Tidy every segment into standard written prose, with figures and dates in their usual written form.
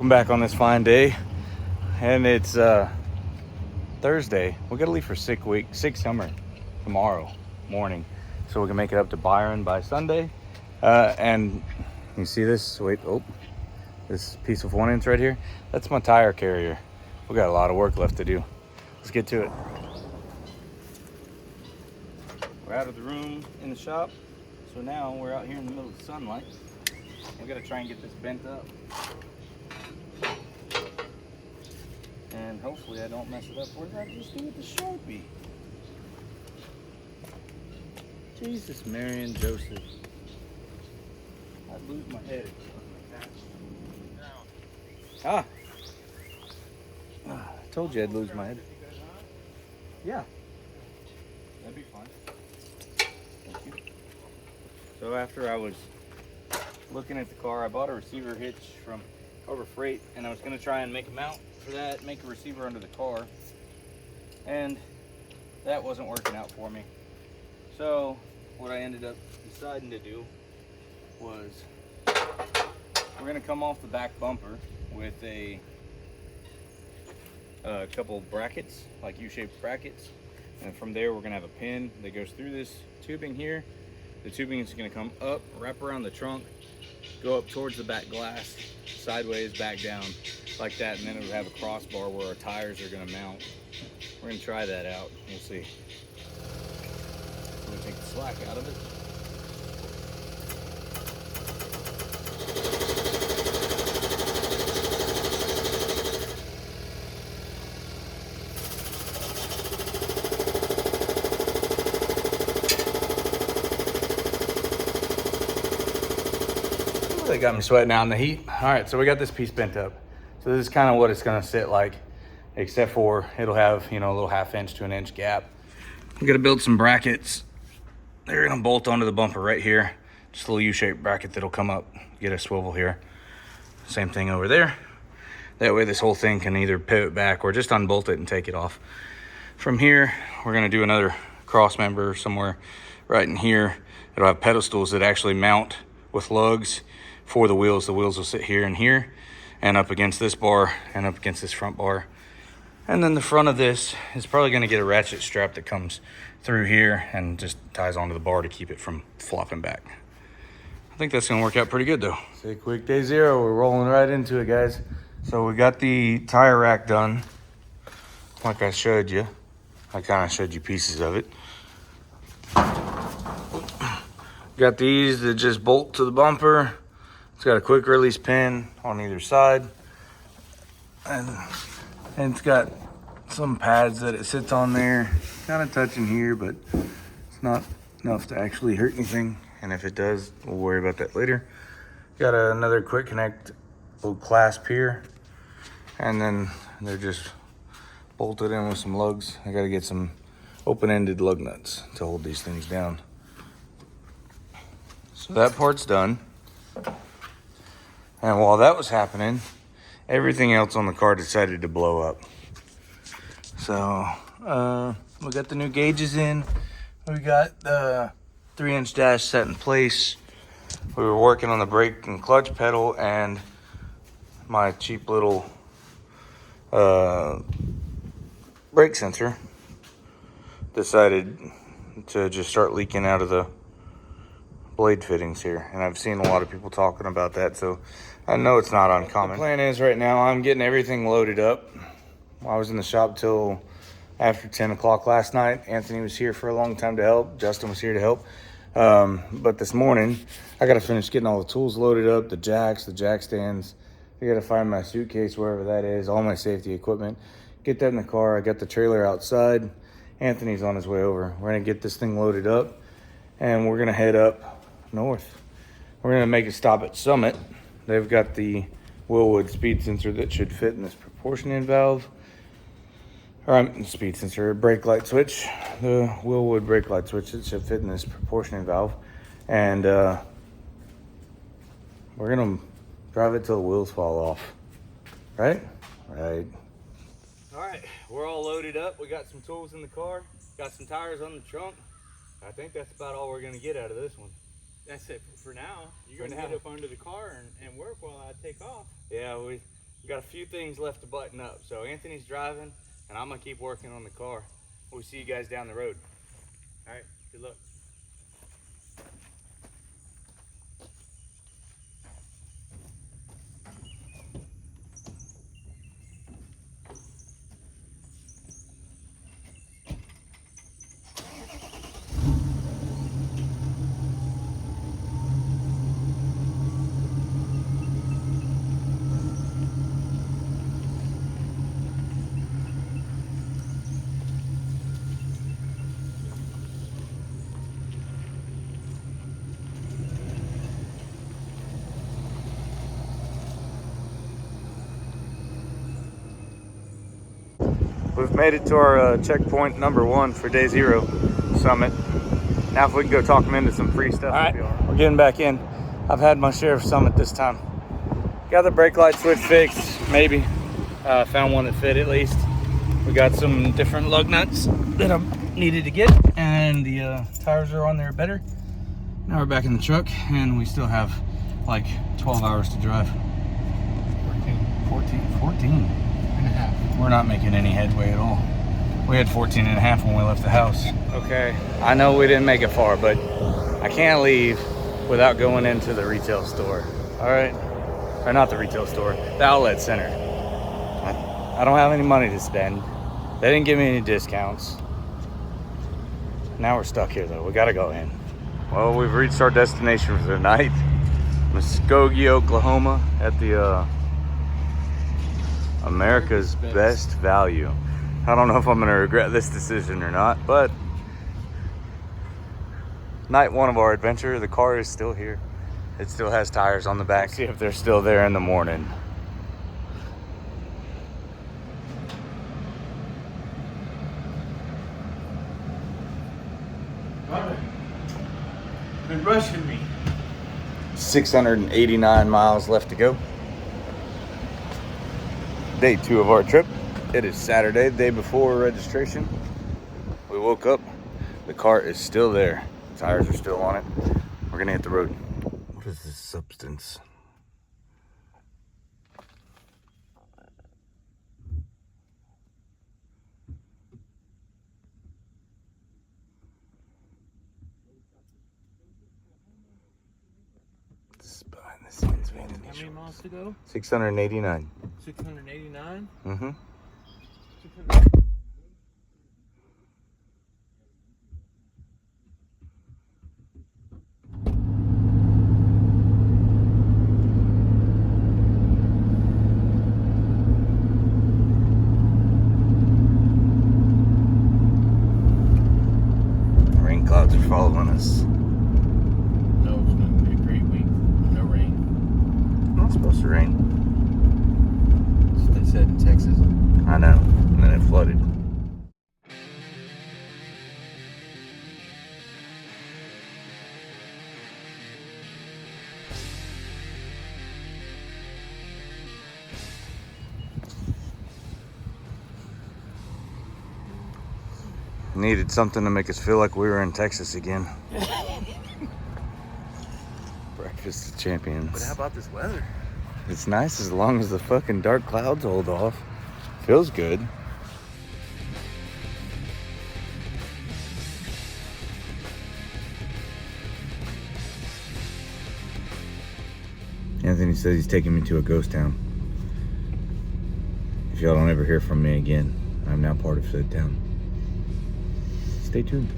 Welcome back on this fine day, and it's Thursday. We gotta leave for sick summer tomorrow morning, so we can make it up to Byron by Sunday. And you see this? Wait, this piece of 1 inch right here. That's my tire carrier. We got a lot of work left to do. Let's get to it. We're out of the room in the shop, so now we're out here in the middle of the sunlight. We gotta try and get this bent up. And hopefully I don't mess it up. What did I just do with the Sharpie? Jesus, Mary and Joseph. I'd lose my head. I told you I'd lose my head. Yeah. That'd be fine. Thank you. So after I was looking at the car, I bought a receiver hitch from Harbor Freight, and I was going to try and make a mount for that, make a receiver under the car, and that wasn't working out for me. So what I ended up deciding to do was we're going to come off the back bumper with a couple brackets, like U-shaped brackets, and from there we're going to have a pin that goes through this tubing here. The tubing is going to come up, wrap around the trunk, go up towards the back glass, sideways, back down, like that, and then it would have a crossbar where our tires are going to mount. We're going to try that out. We'll see. I'm going to take the slack out of it. They got me sweating out in the heat. All right, so we got this piece bent up. So this is kind of what it's gonna sit like, except for it'll have, a little 1/2 inch to 1 inch gap. I'm gonna build some brackets. They're gonna bolt onto the bumper right here. Just a little U-shaped bracket that'll come up, get a swivel here. Same thing over there. That way this whole thing can either pivot back or just unbolt it and take it off. From here, we're gonna do another cross member somewhere right in here. It'll have pedestals that actually mount with lugs for the wheels. The wheels will sit here and here, and up against this bar and up against this front bar. And then the front of this is probably going to get a ratchet strap that comes through here and just ties onto the bar to keep it from flopping back. I think that's going to work out pretty good though. Say quick day zero, we're rolling right into it, guys. So we got the tire rack done like I showed you. I kind of showed you pieces of it. Got these that just bolt to the bumper. It's got a quick release pin on either side, and it's got some pads that it sits on there, kind of touching here, but it's not enough to actually hurt anything. And if it does, we'll worry about that later. Got another quick connect little clasp here, and then they're just bolted in with some lugs. I got to get some open-ended lug nuts to hold these things down. So that part's done. And while that was happening, everything else on the car decided to blow up. So we got the new gauges in. We got the 3-inch dash set in place. We were working on the brake and clutch pedal, and my cheap little brake sensor decided to just start leaking out of the blade fittings here, and I've seen a lot of people talking about that, so I know it's not uncommon. The plan is right now I'm getting everything loaded up. I was in the shop till after 10 o'clock last night. Anthony was here for a long time to help. Justin was here to help. But this morning I got to finish getting all the tools loaded up, the jack stands. I got to find my suitcase wherever that is, all my safety equipment, get that in the car. I got the trailer outside. Anthony's on his way over. We're gonna get this thing loaded up, and we're gonna head up north. We're gonna make a stop at Summit. They've got the Willwood speed sensor that should fit in this proportioning valve. Speed sensor, brake light switch. The Willwood brake light switch, it should fit in this proportioning valve. And we're gonna drive it till the wheels fall off. Right? Right. All right, we're all loaded up. We got some tools in the car, got some tires on the trunk. I think that's about all we're gonna get out of this one. That's it for now. You're going to get up under the car and work while I take off. Yeah, We got a few things left to button up. So Anthony's driving, and I'm gonna keep working on the car. We'll see you guys down the road. All right, good luck. We've made it to our checkpoint number 1 for day 0 summit. Now if we can go talk them into some free stuff. All right, we're getting back in. I've had my share of summit this time. Got the brake light switch fixed, maybe. Found one that fit at least. We got some different lug nuts that I needed to get, and the tires are on there better. Now we're back in the truck, and we still have like 12 hours to drive. 14 and a half. We're not making any headway at all. We had 14 and a half when we left the house. Okay, I know we didn't make it far, but I can't leave without going into the retail store. All right, or not the retail store, the outlet center. I don't have any money to spend. They didn't give me any discounts. Now we're stuck here though, we gotta go in. Well, we've reached our destination for the night. Muskogee, Oklahoma at the America's Best Value. I don't know if I'm gonna regret this decision or not, but night 1 of our adventure, the car is still here. It still has tires on the back. See if they're still there in the morning. Been rushing me. 689 miles left to go. Day 2 of our trip. It is Saturday, the day before registration. We woke up, the car is still there. Tires are still on it. We're gonna hit the road. What is this substance? This is behind the scenes, man. How many miles to go? 689. 689? Mm-hmm. 600. Rain clouds are following us. No, it's going to be a great week. No rain. Not supposed to rain. That's what they said in Texas. I know. And then it flooded. Needed something to make us feel like we were in Texas again. Breakfast of champions. But how about this weather? It's nice as long as the fucking dark clouds hold off. Feels good. Anthony says he's taking me to a ghost town. If y'all don't ever hear from me again, I'm now part of said town. Stay tuned.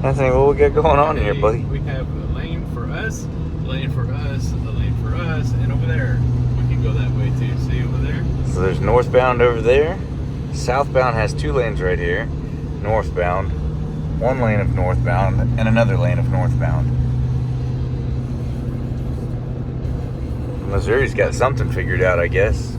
Anthony, what we got going on here, buddy? We have a lane for us, a lane for us, a lane for us, and over there. We can go that way too. See over there? So there's northbound over there. Southbound has 2 lanes right here. Northbound. 1 lane of northbound and another lane of northbound. Missouri's got something figured out, I guess.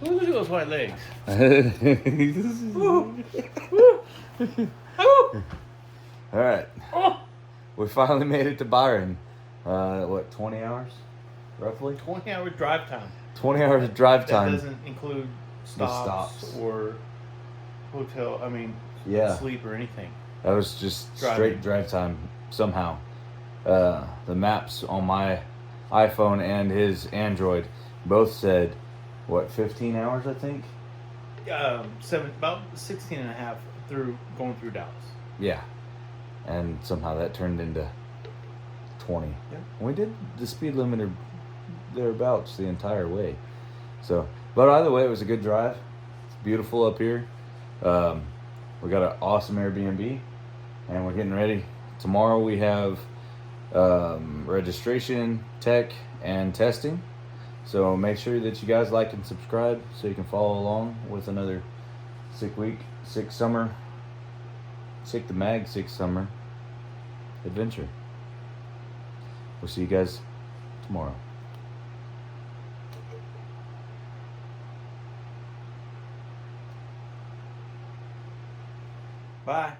Look at those white legs. All right. Oh, We finally made it to Byron. What, 20 hours? Roughly? 20-hour drive time. 20 hours of drive That time. doesn't include stops or hotel. I mean, Yeah. sleep or anything. That was just Driving. straight drive time somehow. The maps on my iPhone and his Android both said, what, 15 hours, I think? About 16 and a half going through Dallas. Yeah. And somehow that turned into 20. Yeah. We did the speed limiter thereabouts the entire way. So, but either way, it was a good drive. It's beautiful up here. We got an awesome Airbnb, and we're getting ready. Tomorrow we have registration, tech, and testing. So make sure that you guys like and subscribe so you can follow along with another sick summer adventure. We'll see you guys tomorrow. Bye.